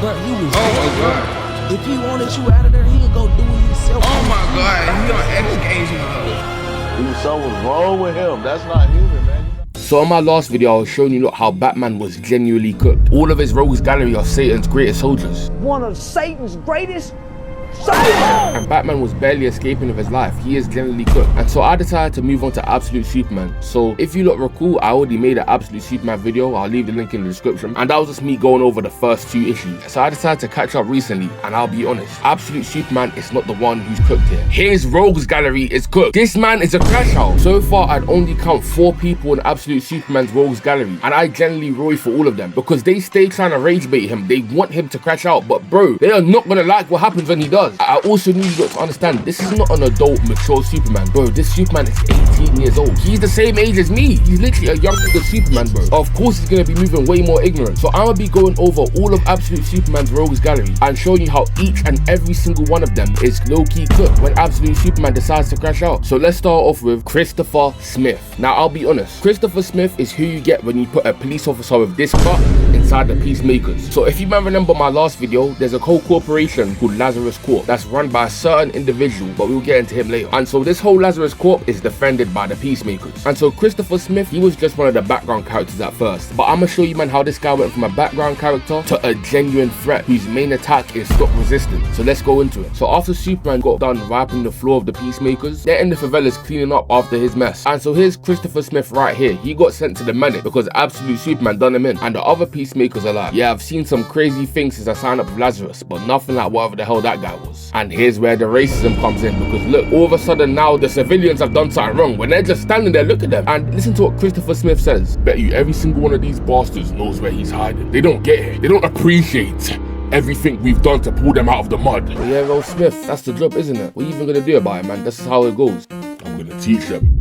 But he was Oh my god. If he wanted you out of there, he'd go do it himself. Oh my god, he on X Games mode. Something's wrong with him. That's not human, man. So in my last video, I was showing you how Batman was genuinely cooked. All of his rogues gallery are Satan's greatest soldiers. One of Satan's greatest And Batman was barely escaping with his life. He is generally cooked. And so I decided to move on to Absolute Superman. So if you lot recall, I already made an Absolute Superman video. I'll leave the link in the description. And that was just me going over the first 2 issues. So I decided to catch up recently, and I'll be honest, Absolute Superman is not the one who's cooked here. His rogues gallery is cooked. This man is a crash out. So far, I'd only count 4 people in Absolute Superman's rogues gallery, and I generally roy for all of them because they stay trying to rage bait him. They want him to crash out, but bro, they are not gonna like what happens when he does. I also need you to understand, this is not an adult, mature Superman, bro. This Superman is 18 years old. He's the same age as me. He's literally a younger Superman, bro. Of course, he's gonna be moving way more ignorant. So I'm gonna be going over all of Absolute Superman's rogues gallery and showing you how each and every single one of them is low-key cooked when Absolute Superman decides to crash out. So let's start off with Christopher Smith. Now, I'll be honest, Christopher Smith is who you get when you put a police officer with this cut inside the Peacemakers. So if you might remember my last video, there's a whole corporation called Lazarus Corp that's run by a certain individual, but we'll get into him later. And so this whole Lazarus Corp is defended by the Peacemakers. And so Christopher Smith, he was just one of the background characters at first, but I'm gonna show you, man, how this guy went from a background character to a genuine threat whose main attack is stop resistance. So let's go into it. So after Superman got done wiping the floor of the Peacemakers, they're in the favelas cleaning up after his mess. And so here's Christopher Smith right here. He got sent to the medic because Absolute Superman done him in. And the other Peacemakers are like, yeah, I've seen some crazy things since I signed up with Lazarus, but nothing like whatever the hell that guy was. And here's where the racism comes in, because look, all of a sudden now the civilians have done something wrong when they're just standing there. Look at them and listen to what Christopher Smith says. Bet you every single one of these bastards knows where he's hiding. They don't get it. They don't appreciate everything we've done to pull them out of the mud. Well, yeah, well, Smith, that's the job, isn't it? What are you even gonna do about it, man? That's how it goes. I'm gonna teach them.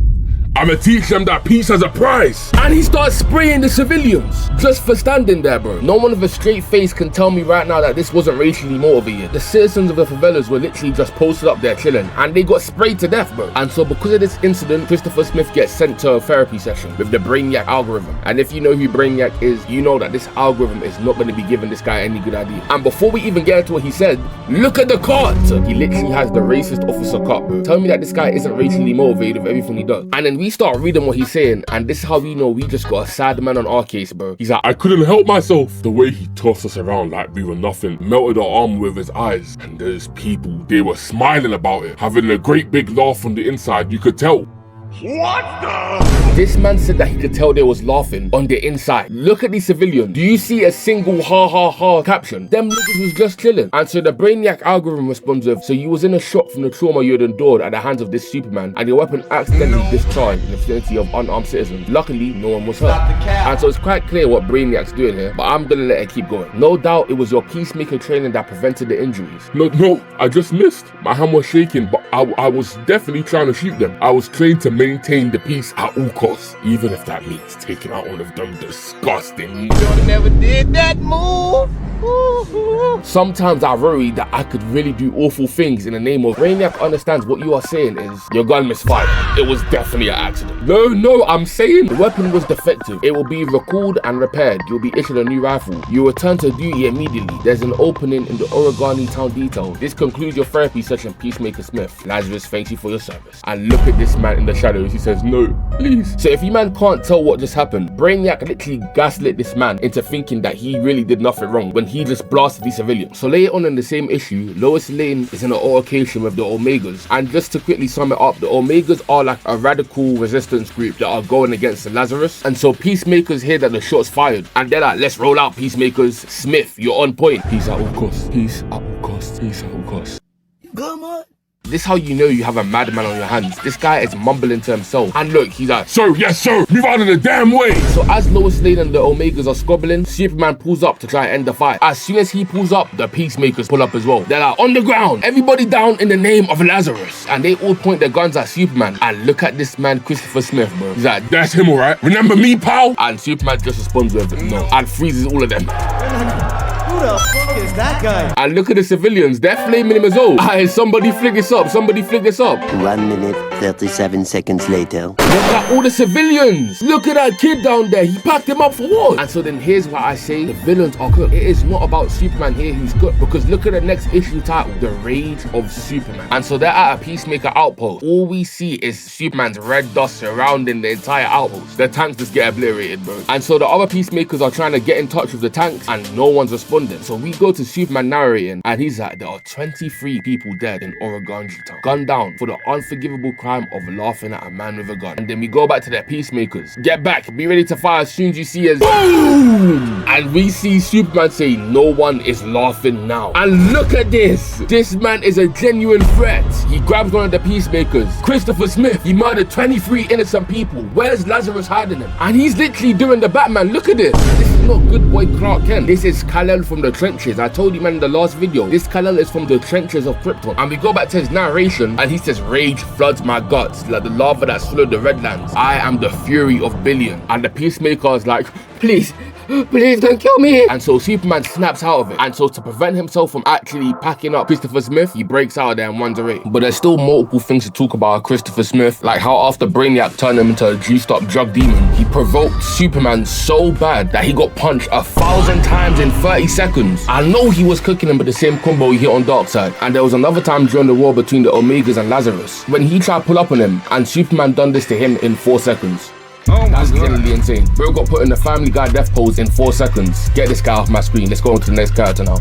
I'm gonna teach them that peace has a price. And he starts spraying the civilians just for standing there, bro. No one with a straight face can tell me right now that this wasn't racially motivated. The citizens of the favelas were literally just posted up there chilling, and they got sprayed to death, bro. And so because of this incident, Christopher Smith gets sent to a therapy session with the Brainiac algorithm. And if you know who Brainiac is, you know that this algorithm is not gonna be giving this guy any good idea. And before we even get into what he said, look at the cart. He literally has the racist officer cut, bro. Tell me that this guy isn't racially motivated with everything he does. And then we start reading what he's saying, and this is how we know we just got a sad man on our case, bro. He's like, I couldn't help myself. The way he tossed us around like we were nothing, melted our arm with his eyes, and there's people, they were smiling about it, having a great big laugh on the inside, you could tell. What the? This man said that he could tell they was laughing on the inside. Look at these civilians. Do you see a single ha ha ha caption? Them niggas was just chilling. And so the Brainiac algorithm responds with, so you was in a shock from the trauma you had endured at the hands of this Superman, and your weapon accidentally discharged in the vicinity of unarmed citizens. Luckily, no one was hurt. And so it's quite clear what Brainiac's doing here, but I'm gonna let it keep going. No doubt it was your Peacemaker training that prevented the injuries. No, I just missed. My hand was shaking, but I was definitely trying to shoot them. I was trained to maintain the peace at all costs, even if that means taking out one of them disgusting. You never did that move. Sometimes I worry that I could really do awful things in the name of Brainiac. Understands what you are saying is your gun misfired. It was definitely an accident. No, I'm saying the weapon was defective. It will be recalled and repaired. You'll be issued a new rifle. You return to duty immediately. There's an opening in the Oregoni town detail. This concludes your therapy session, Peacemaker Smith. Lazarus thanks you for your service. And look at this man in the shadows. He says, no, please. So if you man can't tell what just happened, Brainiac literally gaslit this man into thinking that he really did nothing wrong when he just blasted these civilians. So later on in the same issue, Lois Lane is in an altercation with the Omegas. And just to quickly sum it up, the Omegas are like a radical resistance group that are going against the Lazarus. And so Peacemakers hear that the shot's fired, and they're like, let's roll out, Peacemakers. Smith, you're on point. Peace at all costs. Peace at all costs. Peace at all costs. Good, man. This is how you know you have a madman on your hands. This guy is mumbling to himself. And look, he's like, sir, yes, sir, move out of the damn way. So as Lois Lane and the Omegas are squabbling, Superman pulls up to try and end the fight. As soon as he pulls up, the Peacemakers pull up as well. They're like, on the ground, everybody down in the name of Lazarus. And they all point their guns at Superman. And look at this man, Christopher Smith, bro. He's like, that's him, all right? Remember me, pal? And Superman just responds with no, and freezes all of them. the fuck is that guy? And look at the civilians, they're flaming him as well. Aye, somebody flick this up, somebody flick this up. 1 minute, 37 seconds later. Look at all the civilians. Look at that kid down there. He packed him up for what? And so then here's what I say. The villains are cooked. It is not about Superman here who's cooked. Because look at the next issue title. The Rage of Superman. And so they're at a Peacemaker outpost. All we see is Superman's red dust surrounding the entire outpost. The tanks just get obliterated, bro. And so the other Peacemakers are trying to get in touch with the tanks and no one's responding. So we go to Superman narrating and he's like, there are 23 people dead in Oregon town. Gunned down for the unforgivable crime of laughing at a man with a gun. And then we go back to their Peacemakers. Get back, be ready to fire as soon as you see us. Boom! And we see Superman say, no one is laughing now. And look at this. This man is a genuine threat. He grabs one of the Peacemakers. Christopher Smith, he murdered 23 innocent people. Where's Lazarus hiding him? And he's literally doing the Batman. Look at this. This is not good boy Clark Kent. This is Kal-El from the trenches. I told you, man, in the last video. This Kal-El is from the trenches of Krypton. And we go back to his narration and he says, rage floods my guts like the lava that swallowed the Redlands. I am the fury of Billion. And the Peacemaker is like, please don't kill me. And so Superman snaps out of it. And so to prevent himself from actually packing up Christopher Smith, he breaks out of there and runs away. But there's still multiple things to talk about Christopher Smith, like how after Brainiac turned him into a juiced up drug demon, he provoked Superman so bad that he got punched 1,000 times in 30 seconds. I know he was cooking him with the same combo he hit on Darkseid. And there was another time during the war between the Omegas and Lazarus when he tried to pull up on him and Superman done this to him in 4 seconds. Oh my That's God. genuinely insane. Bro got put in the Family Guy death pose in 4 seconds. Get this guy off my screen. Let's go on to the next character now.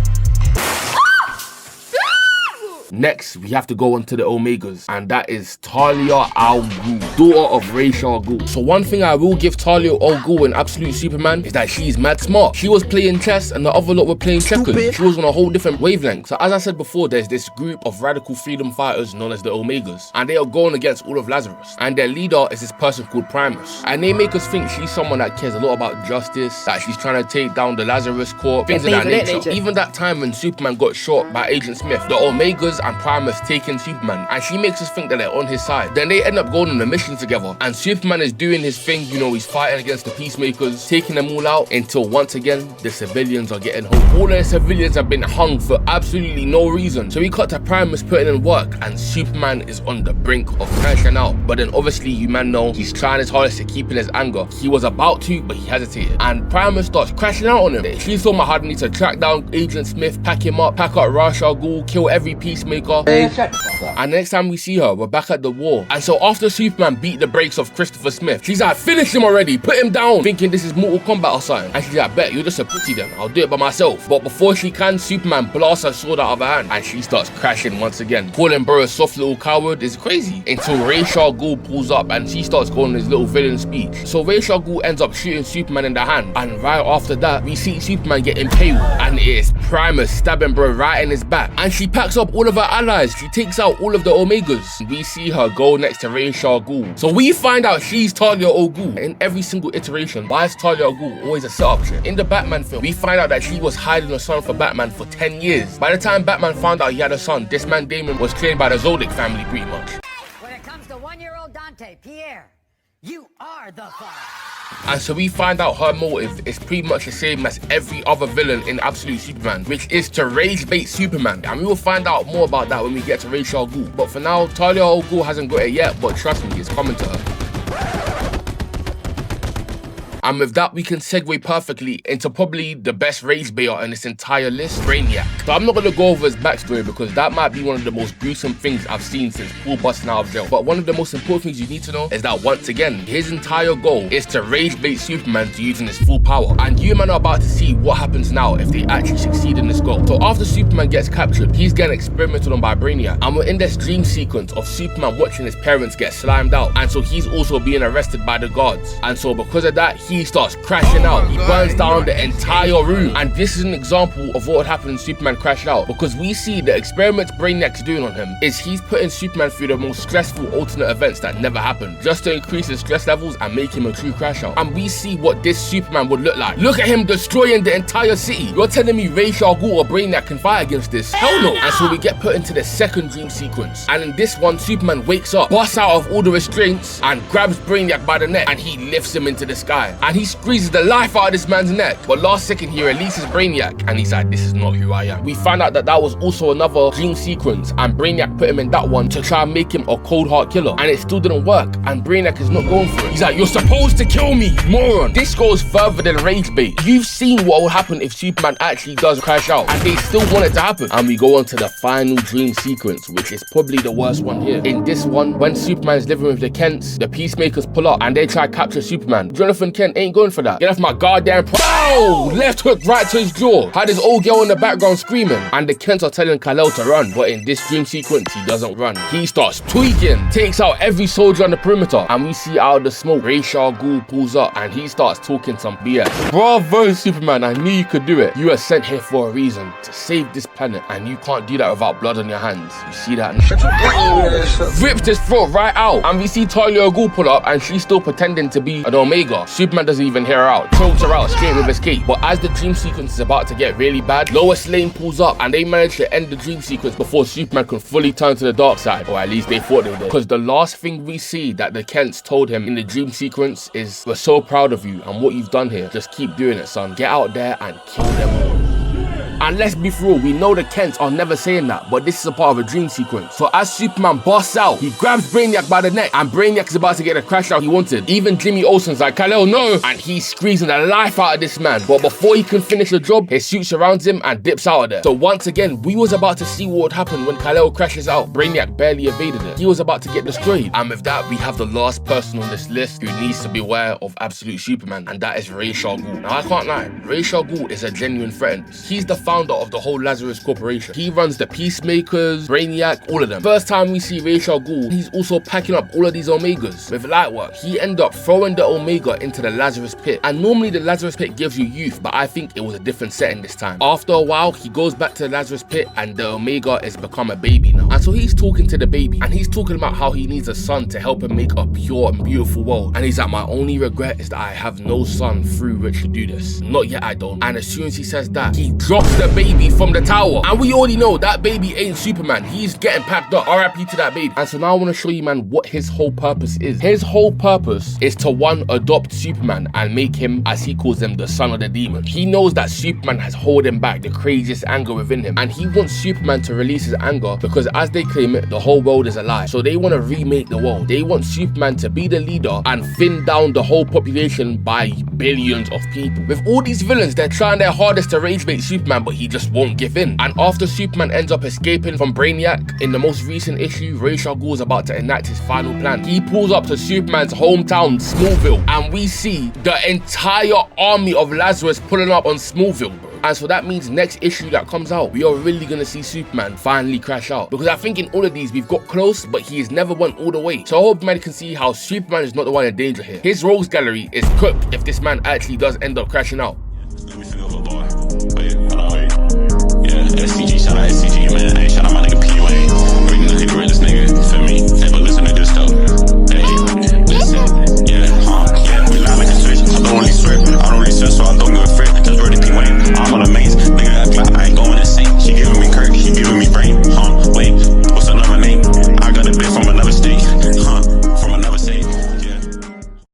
Next, we have to go on to the Omegas, and that is Talia al Ghul, daughter of Ra's al Ghul. So one thing I will give Talia al Ghul in Absolute Superman is that she's mad smart. She was playing chess and the other lot were playing checkers. She was on a whole different wavelength. So as I said before, there's this group of radical freedom fighters known as the Omegas, and they are going against all of Lazarus. And their leader is this person called Primus. And they make us think she's someone that cares a lot about justice, that she's trying to take down the Lazarus Corp, things of that nature. Even that time when Superman got shot by Agent Smith, the Omegas and Primus taking Superman, and she makes us think that they're on his side. Then they end up going on a mission together, and Superman is doing his thing, you know, he's fighting against the Peacemakers, taking them all out, until once again, the civilians are getting hung. All the civilians have been hung for absolutely no reason. So we cut to Primus putting in work, and Superman is on the brink of crashing out. But then obviously, you man know, he's trying his hardest to keep in his anger. He was about to, but he hesitated. And Primus starts crashing out on him. She's talking about how they need to track down Agent Smith, pack him up, pack up Ra's al Ghul, kill every Peacemaker. And next time we see her, we're back at the war. And so after Superman beat the brakes of Christopher Smith, she's like, finish him already, put him down, thinking this is Mortal Kombat or something. And she's like, bet, you're just a pussy then, I'll do it by myself. But before she can, Superman blasts her sword out of her hand, and she starts crashing once again. Calling bro a soft little coward is crazy, until Ra's al Ghul pulls up and she starts calling his little villain speech. So Ra's al Ghul ends up shooting Superman in the hand, and right after that, we see Superman get impaled, and it is Primus stabbing bro right in his back. And she packs up all of her allies. She takes out all of the Omegas. We see her go next to Ra's al Ghul. So we find out she's Talia al Ghul. In every single iteration, why is Talia al Ghul always a setup shit? In the Batman film, we find out that she was hiding a son for Batman for 10 years. By the time Batman found out he had a son, this man Damon was claimed by the Zodiac family pretty much. When it comes to 1-year-old Dante, Pierre, you are the father. And so we find out her motive is pretty much the same as every other villain in Absolute Superman, which is to rage bait Superman. And we will find out more about that when we get to Ra's al Ghul. But for now, Talia al Ghul hasn't got it yet, but trust me, it's coming to her. And with that, we can segue perfectly into probably the best rage baiter on this entire list, Brainiac. So I'm not going to go over his backstory because that might be one of the most gruesome things I've seen since Paul busting out of jail. But one of the most important things you need to know is that once again, his entire goal is to rage bait Superman to using his full power. And you man are about to see what happens now if they actually succeed in this goal. So after Superman gets captured, he's getting experimented on by Brainiac. And we're in this dream sequence of Superman watching his parents get slimed out. And so he's also being arrested by the guards. And so because of that, he starts crashing out. He burns down the entire room. And this is an example of what would happen when Superman crashed out, because we see the experiments Brainiac's doing on him is he's putting Superman through the most stressful alternate events that never happened, just to increase his stress levels and make him a true crash out. And we see what this Superman would look like. Look at him destroying the entire city. You're telling me Ra's al Ghul or Brainiac can fight against this? Hell no. And so we get put into the second dream sequence, and in this one, Superman wakes up, busts out of all the restraints, and grabs Brainiac by the neck, and he lifts him into the sky. and he squeezes the life out of this man's neck. But last second, he releases Brainiac, and he's like, this is not who I am. We find out that that was also another dream sequence, and Brainiac put him in that one to try and make him a cold heart killer, and it still didn't work, and Brainiac is not going for it. He's like, you're supposed to kill me, moron. This goes further than rage bait. You've seen what will happen if Superman actually does crash out, and they still want it to happen. And we go on to the final dream sequence, which is probably the worst one here. In this one, when Superman's living with the Kents, the Peacemakers pull up and they try to capture Superman. Jonathan Kent ain't going for that. Get off my goddamn bow! Left hook right to his jaw. Had his old girl in the background screaming, and the Kents are telling Kal-El to run, but in this dream sequence, he doesn't run. He starts tweaking, takes out every soldier on the perimeter, and we see out of the smoke, Ra's al Ghul pulls up and he starts talking some BS. Bravo, Superman, I knew you could do it. You are sent here for a reason, to save this planet, and you can't do that without blood on your hands. You see that? Ripped his throat right out, and we see Talia al Ghul pull up, and she's still pretending to be an Omega. Superman doesn't even hear her out, chokes her out straight with his cape. But as the dream sequence is about to get really bad, Lois Lane pulls up, and they manage to end the dream sequence before Superman can fully turn to the dark side, or at least they thought they would. Because the last thing we see that the Kents told him in the dream sequence is, we're so proud of you and what you've done here. Just keep doing it, son. Get out there and kill them all. And let's be real, we know the Kents are never saying that, but this is a part of a dream sequence. So as Superman busts out, he grabs Brainiac by the neck, and Brainiac is about to get the crash out he wanted. Even Jimmy Olsen's like, Kal-El, no! And he's squeezing the life out of this man. But before he can finish the job, his suit surrounds him and dips out of there. So once again, we was about to see what would happen when Kal-El crashes out. Brainiac barely evaded it. He was about to get destroyed. And with that, we have the last person on this list who needs to beware of absolute Superman, and that is Ra's al Ghul. Now I can't lie, Ra's al Ghul is a genuine threat. He's the founder of the whole Lazarus Corporation. He runs the Peacemakers, Brainiac, all of them. First time we see Ra's al Ghul, he's also packing up all of these Omegas with light work. He ended up throwing the Omega into the Lazarus pit, and normally the Lazarus pit gives you youth, but I think it was a different setting this time. After a while, he goes back to the Lazarus pit, and the Omega has become a baby now. And so he's talking to the baby, and he's talking about how he needs a son to help him make a pure and beautiful world. And he's like, my only regret is that I have no son through which to do this. Not yet, I don't. And as soon as he says that, he drops the baby from the tower, and we already know that baby ain't Superman. He's getting packed up. RIP to that baby. And so now I want to show you, man, what his whole purpose is. His whole purpose is to, one, adopt Superman and make him, as he calls him, the son of the demon. He knows that Superman has holding back the craziest anger within him, and he wants Superman to release his anger because, as they claim it, the whole world is a lie. So they want to remake the world. They want Superman to be the leader and thin down the whole population by billions of people. With all these villains, they're trying their hardest to rage bait Superman, but he just won't give in. And after Superman ends up escaping from Brainiac, in the most recent issue, Ra's al Ghul is about to enact his final plan. He pulls up to Superman's hometown, Smallville, and we see the entire army of Lazarus pulling up on Smallville, bro. And so that means next issue that comes out, we are really gonna see Superman finally crash out. Because I think in all of these, we've got close, but he has never went all the way. So I hope man can see how Superman is not the one in danger here. His rogues gallery is cooked if this man actually does end up crashing out.